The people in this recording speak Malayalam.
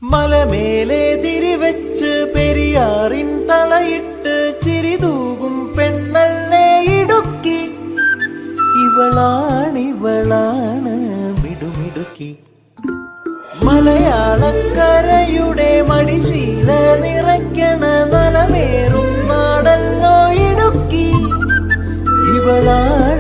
മലമേലെ തിരിവെച്ച് പെരിയാറിൻ തളയിട്ട് ചിരിതൂകും പെണ്ണല്ലേ ഇടുക്കി. ഇവളാണ് മിടുമിടുക്കി. മലയാളക്കരയുടെ മടിശീല നിറയ്ക്കണ നലമേറും നാടല്ലോ ഇടുക്കി. ഇവളാണ്